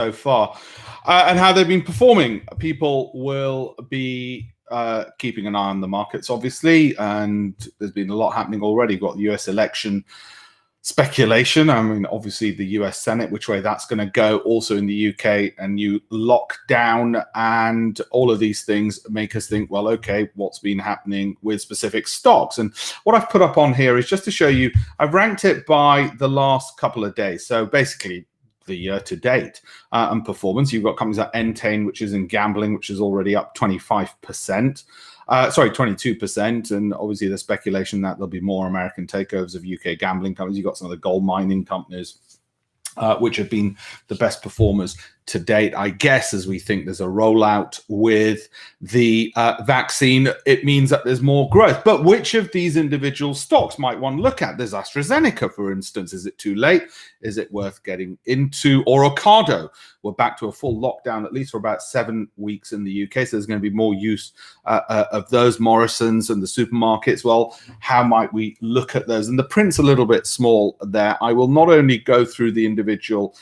so far and how they've been performing. People will be keeping an eye on the markets, obviously, and there's been a lot happening already. You've got the US election speculation. I mean, obviously the US Senate, which way that's going to go. Also in the UK, a new lockdown, and all of these things make us think, well, okay, what's been happening with specific stocks? And what I've put up on here is just to show you, I've ranked it by the last couple of days. So basically the year to date and performance. You've got companies like Entain, which is in gambling, which is already up 25%. Sorry, 22%. And obviously the speculation that there'll be more American takeovers of UK gambling companies. You've got some of the gold mining companies, which have been the best performers to date. I guess as we think there's a rollout with the vaccine, it means that there's more growth. But which of these individual stocks might one look at? There's AstraZeneca, for instance. Is it too late? Is it worth getting into? Or Ocado? We're back to a full lockdown, at least for about 7 weeks in the UK. So there's going to be more use of those. Morrisons and the supermarkets. Well, how might we look at those? And the print's a little bit small there. I will not only go through the individual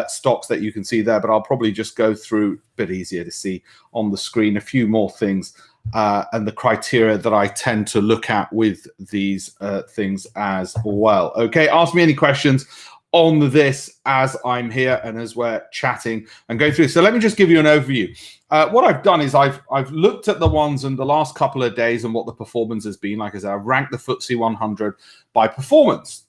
stocks that you can see there, but I'll probably just go through, a bit easier to see on the screen, a few more things and the criteria that I tend to look at with these things as well. Okay, ask me any questions on this as I'm here and as we're chatting and going through. So let me just give you an overview. What I've done is I've looked at the ones in the last couple of days and what the performance has been. Like I said, I've ranked the FTSE 100 by performance.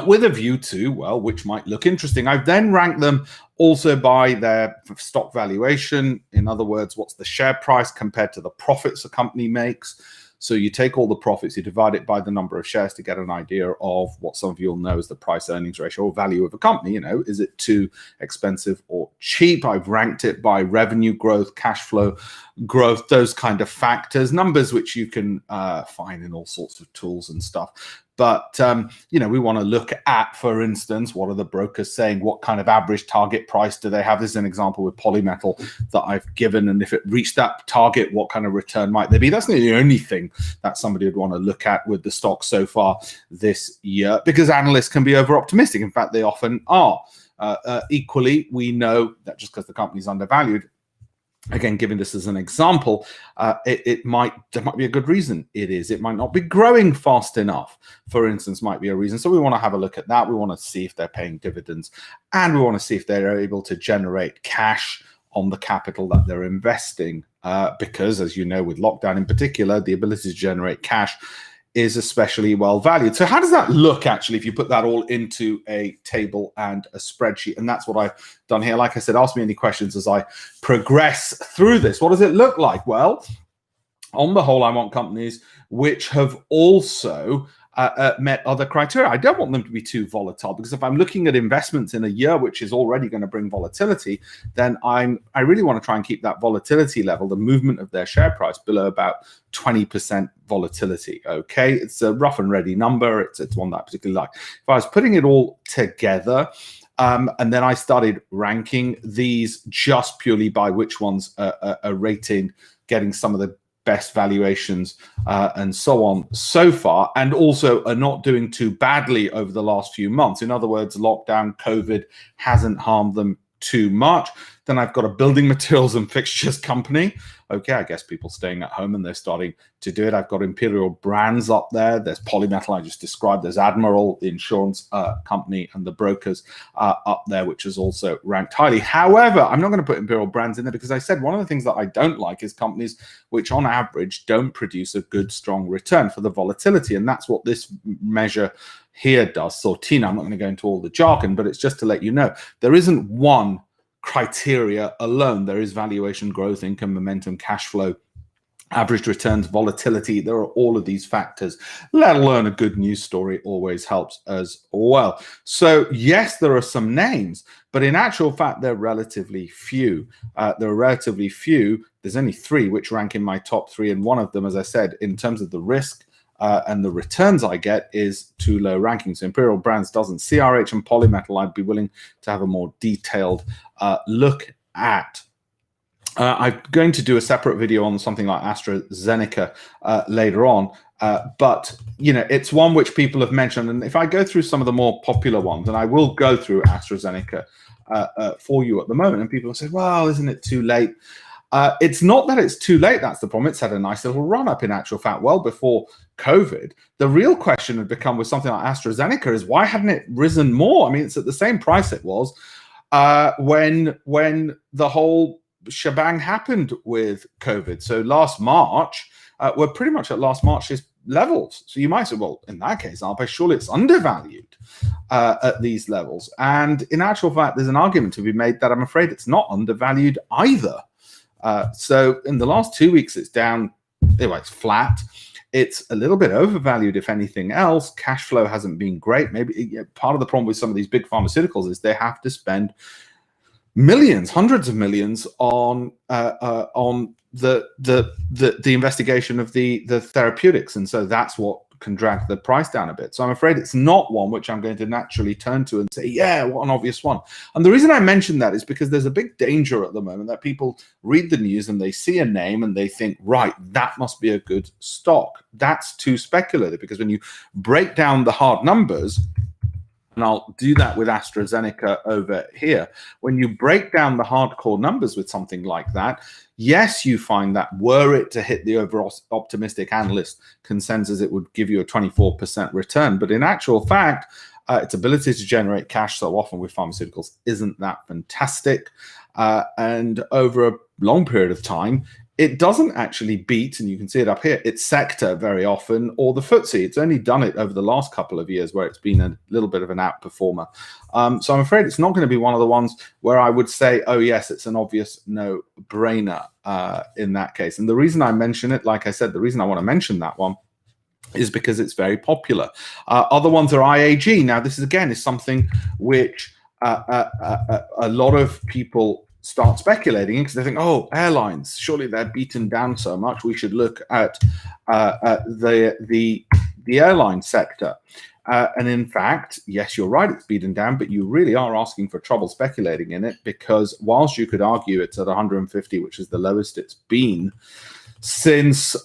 With a view to, well, which might look interesting. I've then ranked them also by their stock valuation. In other words, what's the share price compared to the profits a company makes. So you take all the profits, you divide it by the number of shares to get an idea of what some of you will know as the price earnings ratio or value of a company. You know, is it too expensive or cheap? I've ranked it by revenue growth, cash flow growth, those kind of factors, numbers which you can find in all sorts of tools and stuff. But, you know, we want to look at, for instance, what are the brokers saying? What kind of average target price do they have? This is an example with Polymetal that I've given. And if it reached that target, what kind of return might there be? That's not the only thing that somebody would want to look at with the stock so far this year, because analysts can be over optimistic. In fact, they often are. Equally, we know that just because the company is undervalued, again, giving this as an example, there might be a good reason it is. It might not be growing fast enough, for instance, might be a reason. So we want to have a look at that. We want to see if they're paying dividends, and we want to see if they're able to generate cash on the capital that they're investing. Because, as you know, with lockdown in particular, the ability to generate cash is especially well valued. So how does that look, actually, if you put that all into a table and a spreadsheet? And that's what I've done here. Like I said, ask me any questions as I progress through this. What does it look like? Well, on the whole, I want companies which have also met other criteria. I don't want them to be too volatile, because if I'm looking at investments in a year which is already going to bring volatility, then I really want to try and keep that volatility level, the movement of their share price, below about 20% volatility. Okay, it's a rough and ready number. It's one that I particularly like. If I was putting it all together, and then I started ranking these just purely by which ones are rating, getting some of the best valuations and so on so far, and also are not doing too badly over the last few months. In other words, lockdown, COVID hasn't harmed them too much. Then I've got a building materials and fixtures company. Okay, I guess people staying at home and they're starting to do it. I've got ImperialBrands up there. There's Polymetal I just described. There's Admiral, the insurance company, and the brokers up there, which is also ranked highly. However, I'm not going to put ImperialBrands in there because I said one of the things that I don't like is companies which on average don't produce a good, strong return for the volatility. And that's what this measure here does. Sortina, I'm not going to go into all the jargon, but it's just to let you know, there isn't one criteria alone. There is valuation, growth, income, momentum, cash flow, average returns, volatility. There are all of these factors, let alone a good news story always helps as well. So yes, there are some names, but in actual fact, they're relatively few. There's only 3 which rank in my top 3. And one of them, as I said, in terms of the risk and the returns I get, is too low ranking. So ImperialBrands doesn't. CRH and Polymetal, I'd be willing to have a more detailed look at. I'm going to do a separate video on something like AstraZeneca later on. But, you know, it's one which people have mentioned. And if I go through some of the more popular ones, and I will go through AstraZeneca for you at the moment. And people say, well, isn't it too late? It's not that it's too late. That's the problem. It's had a nice little run up in actual fact, well before COVID. The real question had become with something like AstraZeneca is why hadn't it risen more? I mean, it's at the same price it was when the whole shebang happened with COVID. So last March, we're pretty much at last March's levels. So you might say, well, in that case, Alpesh, surely it's undervalued at these levels. And in actual fact, there's an argument to be made that I'm afraid it's not undervalued either. So in the last 2 weeks, it's down, anyway, it's flat. It's a little bit overvalued, if anything else. Cash flow hasn't been great. Maybe part of the problem with some of these big pharmaceuticals is they have to spend millions, hundreds of millions on the investigation of the therapeutics, and so that's what can drag the price down a bit. So I'm afraid it's not one which I'm going to naturally turn to and say, yeah, what an obvious one. And the reason I mention that is because there's a big danger at the moment that people read the news and they see a name and they think, right, that must be a good stock. That's too speculative, because when you break down the hard numbers, and I'll do that with AstraZeneca over here, when you break down the hardcore numbers with something like that, yes, you find that were it to hit the overall optimistic analyst consensus, it would give you a 24% return. But in actual fact, its ability to generate cash so often with pharmaceuticals isn't that fantastic. And over a long period of time, it doesn't actually beat, and you can see it up here, its sector very often, or the FTSE. It's only done it over the last couple of years where it's been a little bit of an outperformer. So I'm afraid it's not going to be one of the ones where I would say, oh, yes, it's an obvious no-brainer in that case. And the reason I mention it, like I said, the reason I want to mention that one is because it's very popular. Other ones are IAG. Now, this is, again, is something which a lot of people start speculating because they think, oh, airlines, surely they're beaten down so much, we should look at the airline sector. And in fact, yes, you're right, it's beaten down, but you really are asking for trouble speculating in it, because whilst you could argue it's at 150, which is the lowest it's been since,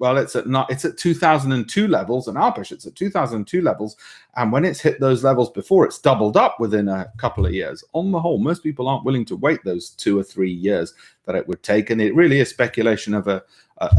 it's at 2002 levels, and Alpesh, it's at 2002 levels, and when it's hit those levels before, it's doubled up within a couple of years. On the whole, most people aren't willing to wait those 2 or 3 years that it would take, and it really is speculation of a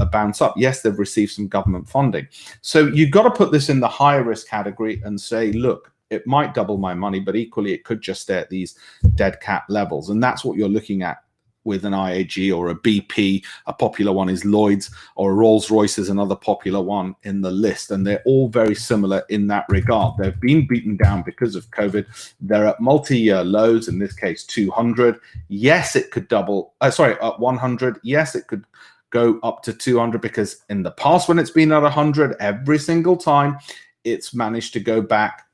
bounce up. Yes, they've received some government funding. So you've got to put this in the higher risk category and say, look, it might double my money, but equally it could just stay at these dead cat levels, and that's what you're looking at with an IAG or a BP. A popular one is Lloyd's, or a Rolls-Royce is another popular one in the list, and they're all very similar in that regard. They've been beaten down because of COVID. They're at multi-year lows, in this case 200. Yes, it could double, at 100. Yes, it could go up to 200, because in the past when it's been at 100, every single time it's managed to go back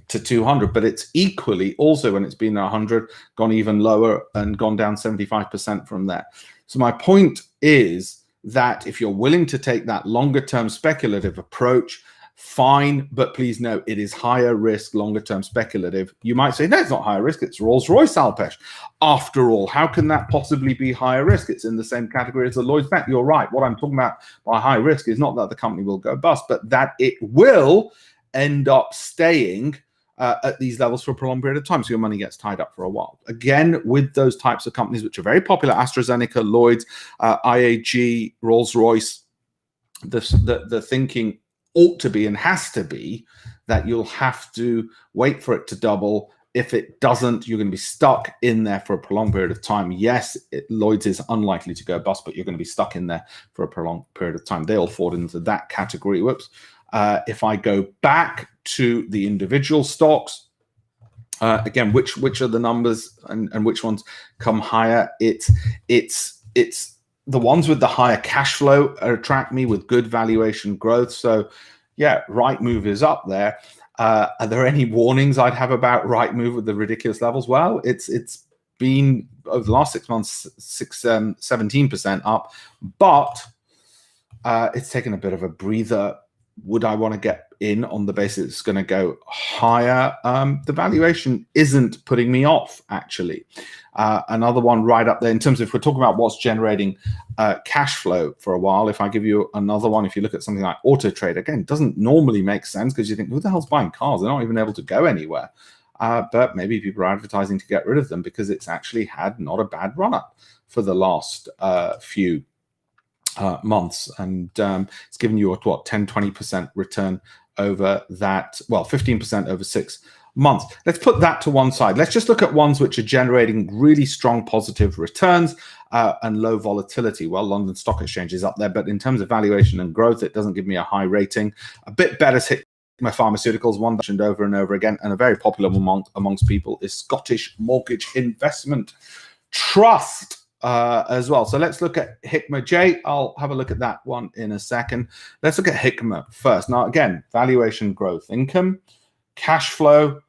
to 200, but it's equally also, when it's been 100, gone even lower and gone down 75% from there. So my point is that if you're willing to take that longer term speculative approach, fine, but please note it is higher risk, longer term speculative. You might say, no, it's not higher risk, it's Rolls-Royce, Alpesh. After all, how can that possibly be higher risk? It's in the same category as the Lloyd's Bank. You're right. What I'm talking about by high risk is not that the company will go bust, but that it will end up staying at these levels for a prolonged period of time, so your money gets tied up for a while. Again, with those types of companies which are very popular, AstraZeneca, Lloyd's, IAG, Rolls-Royce, the thinking ought to be and has to be that you'll have to wait for it to double. If it doesn't, you're going to be stuck in there for a prolonged period of time. Yes, Lloyd's is unlikely to go bust, but you're going to be stuck in there for a prolonged period of time. They'll fall into that category. Whoops. If I go back to the individual stocks, again, which are the numbers and which ones come higher? It's the ones with the higher cash flow attract me, with good valuation growth. So yeah, Rightmove is up there. Are there any warnings I'd have about Rightmove with the ridiculous levels? Well, it's been over the last 6 months 17% up, but it's taken a bit of a breather. Would I want to get in on the basis it's going to go higher? The valuation isn't putting me off, actually. Another one right up there in terms of, if we're talking about what's generating cash flow for a while, if I give you another one, if you look at something like Auto Trader, again, it doesn't normally make sense because you think, who the hell's buying cars? They're not even able to go anywhere. but maybe people are advertising to get rid of them because it's actually had not a bad run up for the last few months, and it's given you a 10-20% return over that, well, 15% over 6 months. Let's put that to one side. Let's just look at ones which are generating really strong positive returns and low volatility. Well, London Stock Exchange is up there, but in terms of valuation and growth, it doesn't give me a high rating. A bit better is Hikma Pharmaceuticals, one mentioned over and over again, and a very popular amongst people is Scottish Mortgage Investment Trust as well. So let's look at Hikma. Jay, I'll have a look at that one in a second. Let's look at Hikma first. Now, again, valuation, growth, income, cash flow,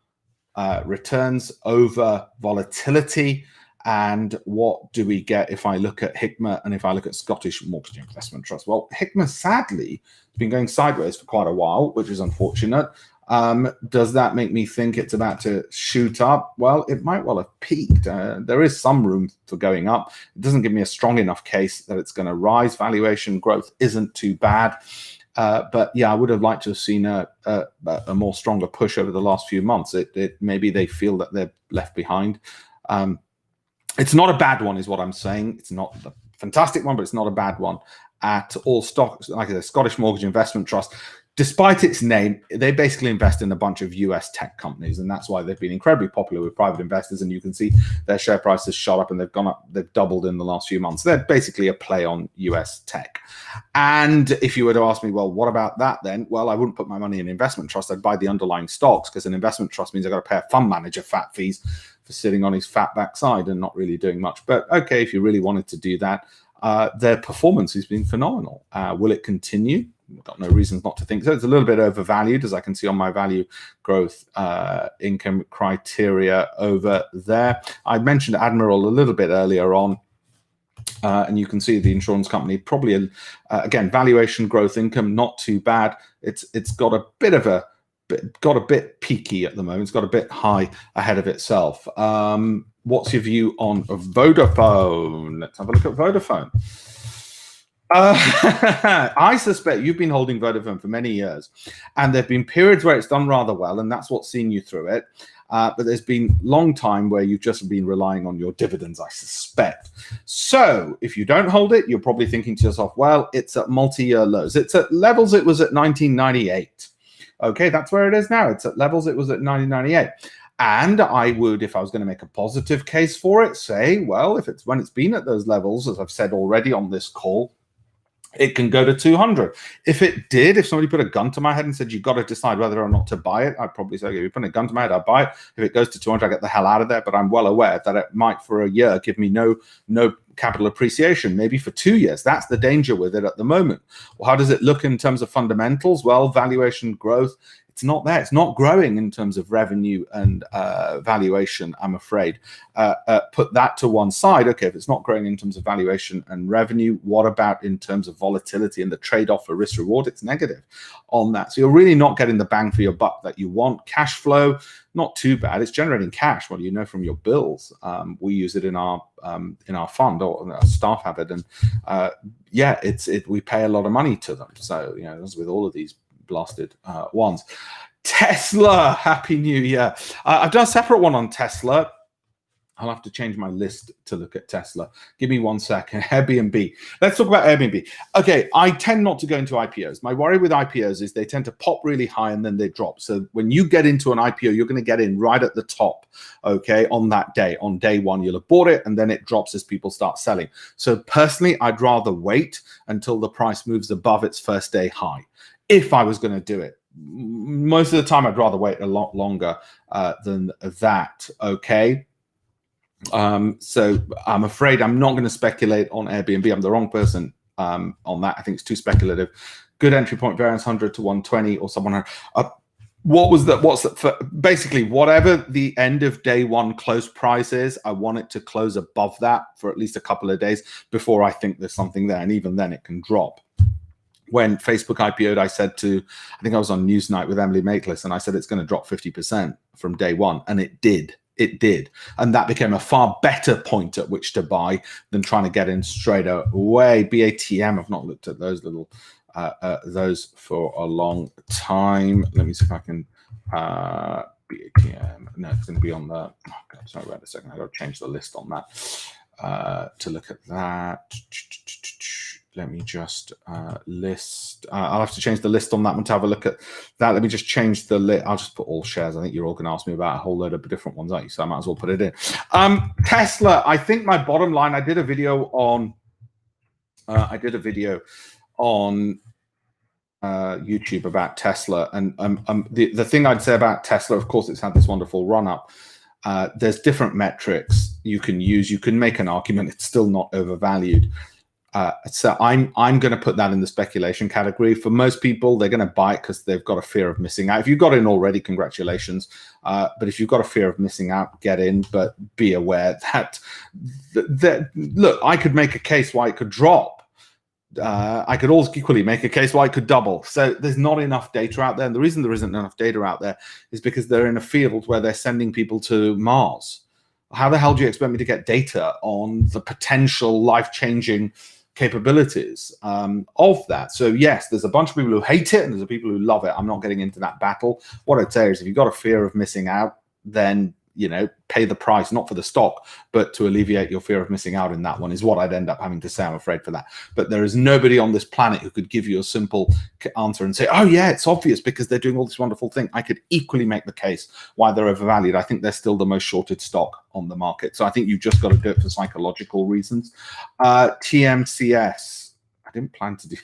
returns over volatility, and what do we get if I look at Hikma and if I look at Scottish Mortgage Investment Trust? Well, Hikma, sadly, has been going sideways for quite a while, which is unfortunate. Does that make me think it's about to shoot up? Well, it might well have peaked. There is some room for going up. It doesn't give me a strong enough case that it's going to rise. Valuation growth isn't too bad. But yeah, I would have liked to have seen a more stronger push over the last few months. Maybe they feel that they're left behind. It's not a bad one, is what I'm saying. It's not a fantastic one, but it's not a bad one at all. Stocks like the Scottish Mortgage Investment Trust, despite its name, they basically invest in a bunch of US tech companies, and that's why they've been incredibly popular with private investors. And you can see their share price has shot up and they've gone up, they've doubled in the last few months. They're basically a play on US tech. And if you were to ask me, well, what about that then? Well, I wouldn't put my money in an investment trust. I'd buy the underlying stocks, because an investment trust means I've got to pay a fund manager fat fees for sitting on his fat backside and not really doing much. But okay, if you really wanted to do that, their performance has been phenomenal. Will it continue? We've got no reasons not to think so. It's a little bit overvalued, as I can see on my value growth income criteria over there. I mentioned Admiral a little bit earlier on, and you can see the insurance company probably, again, valuation growth income, not too bad. It's got a bit of a peaky at the moment. It's got a bit high ahead of itself. What's your view on Vodafone? Let's have a look at Vodafone. I suspect you've been holding Vodafone for many years, and there have been periods where it's done rather well, and that's what's seen you through it. But there's been a long time where you've just been relying on your dividends, I suspect. So if you don't hold it, you're probably thinking to yourself, well, it's at multi-year lows. It's at levels it was at 1998. Okay, that's where it is now. It's at levels it was at 1998. And I would, if I was going to make a positive case for it, say, well, if it's when it's been at those levels, as I've said already on this call, it can go to 200. If it did, if somebody put a gun to my head and said, you've got to decide whether or not to buy it, I'd probably say, okay, if you put a gun to my head, I'll buy it. If it goes to 200, I get the hell out of there. But I'm well aware that it might, for a year, give me no capital appreciation, maybe for 2 years. That's the danger with it at the moment. Well, how does it look in terms of fundamentals? Well, valuation growth, it's not there. It's not growing in terms of revenue and valuation, I'm afraid. Put that to one side. Okay, if it's not growing in terms of valuation and revenue, what about in terms of volatility and the trade-off for risk reward? It's negative on that. So you're really not getting the bang for your buck that you want. Cash flow, not too bad. It's generating cash. Well, you know from your bills. We use it in our fund, or our staff have it, and yeah, we pay a lot of money to them. So you know, as with all of these blasted ones. Tesla, happy new year. I've done a separate one on Tesla. I'll have to change my list to look at Tesla. Give me 1 second. Airbnb. Let's talk about Airbnb. Okay, I tend not to go into IPOs. My worry with IPOs is they tend to pop really high and then they drop. So when you get into an IPO, you're going to get in right at the top, okay, on that day. On day one, you'll have bought it and then it drops as people start selling. So personally, I'd rather wait until the price moves above its first day high. If I was going to do it, most of the time I'd rather wait a lot longer than that. Okay. So I'm afraid I'm not going to speculate on Airbnb. I'm the wrong person on that. I think it's too speculative. Good entry point variance 100 to 120 or someone. What's that? Basically, whatever the end of day one close price is, I want it to close above that for at least a couple of days before I think there's something there, and even then it can drop. When Facebook IPO'd, I said I think I was on Newsnight with Emily Maitlis, and I said it's going to drop 50% from day one, and it did. It did. And that became a far better point at which to buy than trying to get in straight away. BATM, I've not looked at those those for a long time. Let me see if I can BATM. No, it's going to be on the. Oh God, sorry about a second. I got to change the list on that to look at that. Let me just list. I'll have to change the list on that one to have a look at that. Let me just change the list. I'll just put all shares. I think you're all going to ask me about a whole load of different ones, aren't you? So I might as well put it in. Tesla. I think my bottom line. I did a video on. YouTube about Tesla, and the thing I'd say about Tesla, of course, it's had this wonderful run up. There's different metrics you can use. You can make an argument it's still not overvalued. So I'm going to put that in the speculation category. For most people, they're going to buy it because they've got a fear of missing out. If you've got in already, congratulations. But if you've got a fear of missing out, get in. But be aware that look, I could make a case why it could drop. I could also equally make a case why it could double. So there's not enough data out there. And the reason there isn't enough data out there is because they're in a field where they're sending people to Mars. How the hell do you expect me to get data on the potential life-changing capabilities of that? So yes, there's a bunch of people who hate it and there's people who love it. I'm not getting into that battle. What I'd say is if you've got a fear of missing out, then pay the price, not for the stock, but to alleviate your fear of missing out in that one is what I'd end up having to say, I'm afraid, for that. But there is nobody on this planet who could give you a simple answer and say, oh yeah, it's obvious because they're doing all this wonderful thing. I could equally make the case why they're overvalued. I think they're still the most shorted stock on the market. So I think you've just got to do it for psychological reasons. TMCS. I didn't plan to do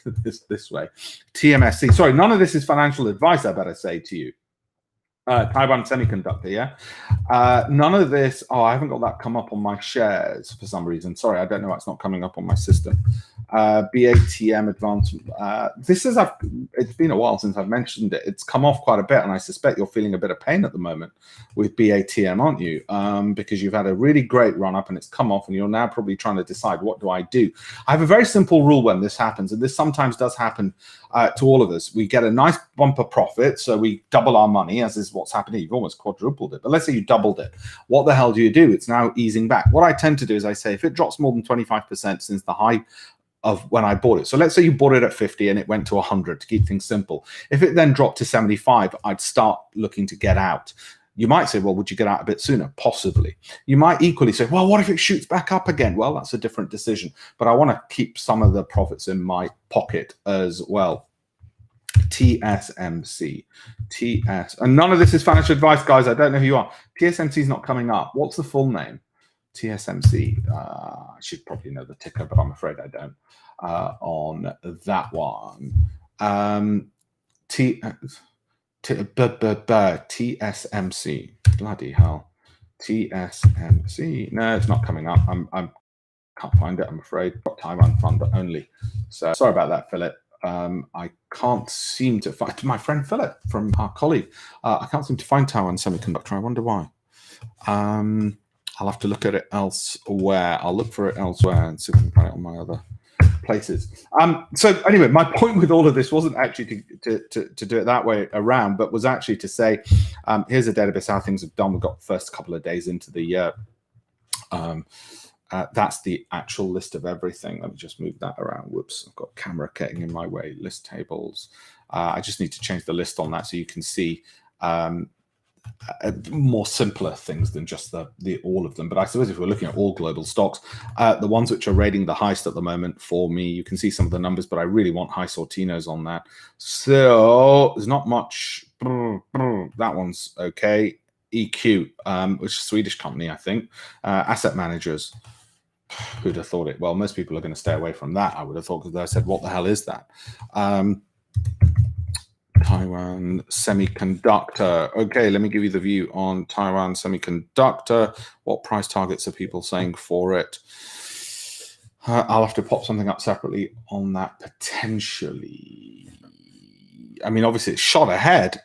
this way. TMSC. Sorry, none of this is financial advice, I better say to you. Taiwan Semiconductor, yeah. None of this. Oh, I haven't got that come up on my shares for some reason. Sorry, I don't know why it's not coming up on my system. BATM Advancement. It's been a while since I've mentioned it. It's come off quite a bit, and I suspect you're feeling a bit of pain at the moment with BATM, aren't you? Because you've had a really great run up, and it's come off, and you're now probably trying to decide, what do I do? I have a very simple rule when this happens, and this sometimes does happen to all of us. We get a nice bumper profit, so we double our money, as is what's happening. You've almost quadrupled it, but let's say you doubled it. What the hell do you do? It's now easing back. What I tend to do is I say, if it drops more than 25% since the high of when I bought it, so let's say you bought it at 50 and it went to 100 to keep things simple. If it then dropped to 75, I'd start looking to get out. You might say, well, would you get out a bit sooner? Possibly. You might equally say, well, what if it shoots back up again? Well, that's a different decision, but I want to keep some of the profits in my pocket as well. TSMC, and none of this is financial advice, guys. I don't know who you are. TSMC is not coming up. What's the full name? TSMC. I should probably know the ticker, but I'm afraid I don't on that one. TSMC. Bloody hell. TSMC. No, it's not coming up. I can't find it, I'm afraid. Got Taiwan Fund only. So sorry about that, Philip. I can't seem to find my friend Philip from our colleague. I can't seem to find Taiwan Semiconductor. I wonder why. I'll have to look at it elsewhere. I'll look for it elsewhere and see if I can find it on my other places. So anyway, my point with all of this wasn't actually to do it that way around, but was actually to say, here's a database how things have done. We've got the first couple of days into the year. That's the actual list of everything. Let me just move that around. Whoops, I've got camera getting in my way. List tables. I just need to change the list on that so you can see more simpler things than just the all of them. But I suppose if we're looking at all global stocks, the ones which are rating the highest at the moment for me, you can see some of the numbers, but I really want high Sortinos on that. So there's not much. That one's okay. EQ, which is a Swedish company, I think. Asset managers. Who'd have thought it? Well, most people are going to stay away from that, I would have thought, because I said, what the hell is that? Taiwan Semiconductor. Okay, let me give you the view on Taiwan Semiconductor. What price targets are people saying for it? I'll have to pop something up separately on that potentially. I mean, obviously it's shot ahead.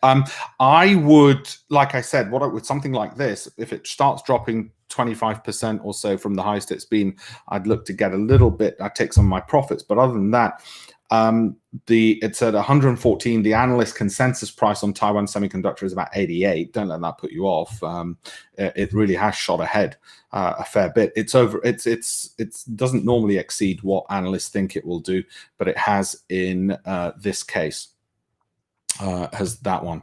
I would, like I said, with something like this, if it starts dropping 25% or so from the highest it's been, I'd look to get a little bit. I'd take some of my profits, but other than that, it's at 114. The analyst consensus price on Taiwan Semiconductor is about 88. Don't let that put you off. It really has shot ahead a fair bit. It's over. It doesn't normally exceed what analysts think it will do, but it has in this case. has that one,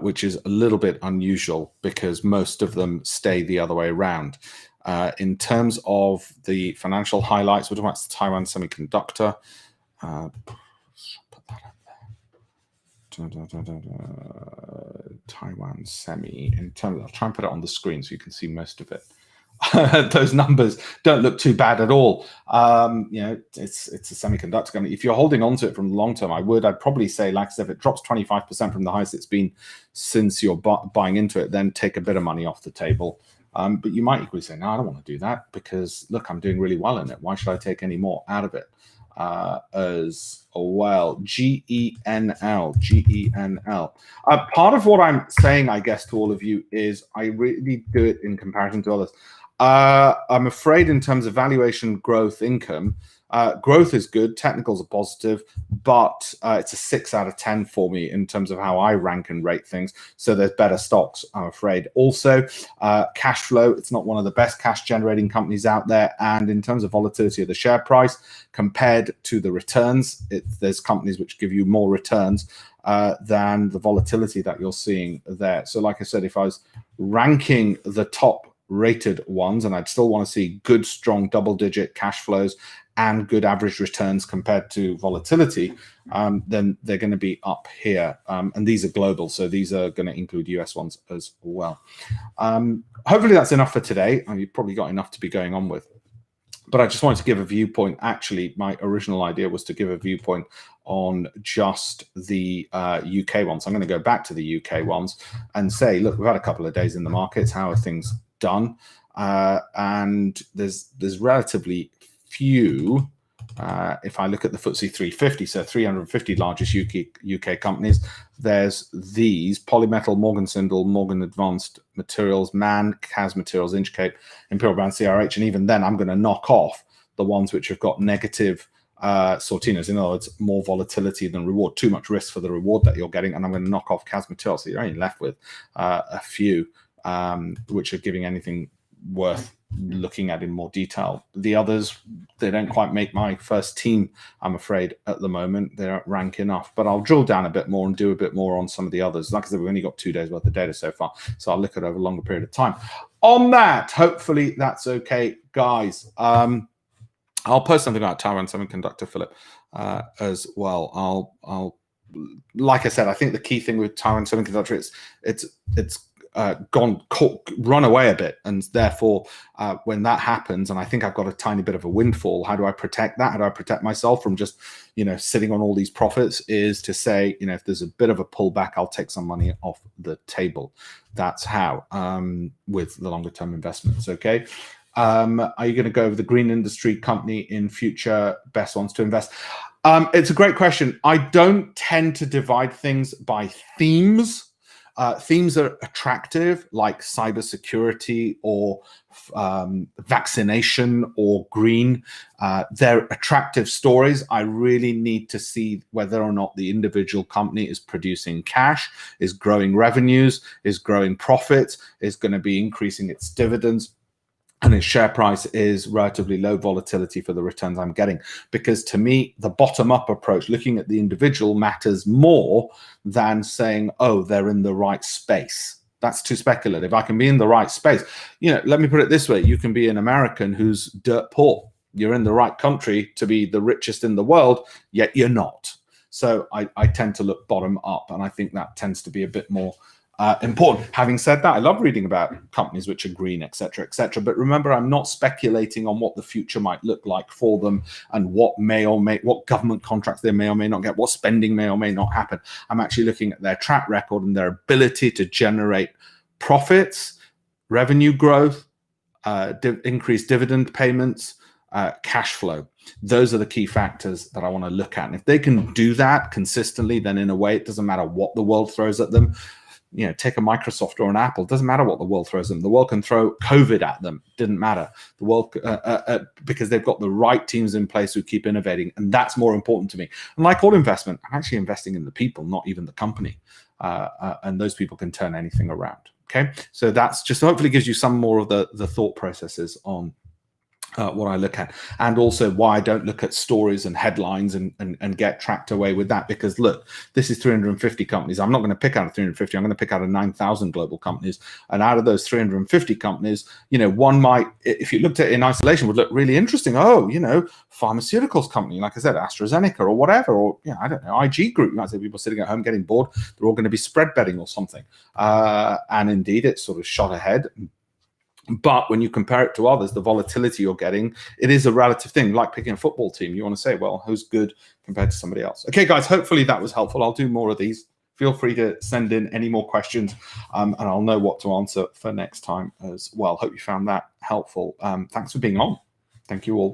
which is a little bit unusual because most of them stay the other way around. In terms of the financial highlights, we're talking about Taiwan Semiconductor. Put that up there. Taiwan Semi. In terms, I'll try and put it on the screen so you can see most of it. Those numbers don't look too bad at all. You know, it's a semiconductor company. If you're holding on to it from the long term, I'd probably say, like I said, if it drops 25% from the highest it's been since you're buying into it, then take a bit of money off the table. But you might equally say, no, I don't want to do that because look, I'm doing really well in it. Why should I take any more out of it? As well, GENL. Part of what I'm saying, I guess, to all of you is I really do it in comparison to others. I'm afraid in terms of valuation, growth, income, growth is good, technicals are positive, but it's a 6 out of 10 for me in terms of how I rank and rate things. So there's better stocks, I'm afraid. Also, cash flow, it's not one of the best cash generating companies out there. And in terms of volatility of the share price compared to the returns, there's companies which give you more returns than the volatility that you're seeing there. So like I said, if I was ranking the top rated ones, and I'd still want to see good, strong double-digit cash flows and good average returns compared to volatility, then they're going to be up here. And these are global, so these are going to include US ones as well. Hopefully that's enough for today. You've probably got enough to be going on with. But I just wanted to give a viewpoint. Actually, my original idea was to give a viewpoint on just the UK ones. I'm going to go back to the UK ones and say, look, we've had a couple of days in the markets. How are things done? And there's relatively few. If I look at the FTSE 350, so 350 largest UK companies, there's these: Polymetal, Morgan Sindall, Morgan Advanced Materials, MAN, CAS Materials, Inchcape, ImperialBrands, CRH, and even then I'm going to knock off the ones which have got negative sortinos. In other words, more volatility than reward, too much risk for the reward that you're getting, and I'm going to knock off CAS Materials. So you're only left with a few which are giving anything worth looking at in more detail. The others, they don't quite make my first team, I'm afraid, at the moment. They don't rank enough, but I'll drill down a bit more and do a bit more on some of the others. Like I said, we've only got 2 days worth of data so far, so I'll look at it over a longer period of time. On that, hopefully that's okay, guys. I'll post something about Taiwan Semiconductor, Philip, as well. I'll like I said, I think the key thing with Taiwan Semiconductor is it's run away a bit, and therefore when that happens, and I think I've got a tiny bit of a windfall, how do I protect that? How do I protect myself from just, you know, sitting on all these profits? Is to say, you know, if there's a bit of a pullback, I'll take some money off the table. That's how with the longer term investments. Okay. Are you going to go over the green industry company in future best ones to invest? It's a great question. I don't tend to divide things by themes. Themes are attractive, like cybersecurity or vaccination or green. They're attractive stories. I really need to see whether or not the individual company is producing cash, is growing revenues, is growing profits, is going to be increasing its dividends, and its share price is relatively low volatility for the returns I'm getting. Because to me, the bottom-up approach, looking at the individual, matters more than saying, oh, they're in the right space. That's too speculative. I can be in the right space. You know, let me put it this way. You can be an American who's dirt poor. You're in the right country to be the richest in the world, yet you're not. So I tend to look bottom up, and I think that tends to be a bit more important. Having said that, I love reading about companies which are green, etc., etc. But remember, I'm not speculating on what the future might look like for them and what government contracts they may or may not get, what spending may or may not happen. I'm actually looking at their track record and their ability to generate profits, revenue growth, increased dividend payments, cash flow. Those are the key factors that I want to look at. And if they can do that consistently, then in a way, it doesn't matter what the world throws at them. You know, take a Microsoft or an Apple. Doesn't matter what the world throws them. The world can throw COVID at them. Didn't matter. The world because they've got the right teams in place who keep innovating, and that's more important to me. And like all investment, I'm actually investing in the people, not even the company. And those people can turn anything around. Okay, so that's just hopefully gives you some more of the thought processes on what I look at, and also why I don't look at stories and headlines and get tracked away with that. Because look, this is 350 companies. I'm not going to pick out of 350. I'm going to pick out of 9,000 global companies. And out of those 350 companies, you know, one might, if you looked at it in isolation, would look really interesting. Oh, you know, pharmaceuticals company, like I said, AstraZeneca or whatever, or, you know, I don't know, IG Group. You might say people sitting at home getting bored. They're all going to be spread betting or something. And indeed, it's sort of shot ahead. But when you compare it to others, the volatility you're getting, it is a relative thing, like picking a football team. You want to say, well, who's good compared to somebody else? Okay, guys, hopefully that was helpful. I'll do more of these. Feel free to send in any more questions, and I'll know what to answer for next time as well. Hope you found that helpful. Thanks for being on. Thank you all.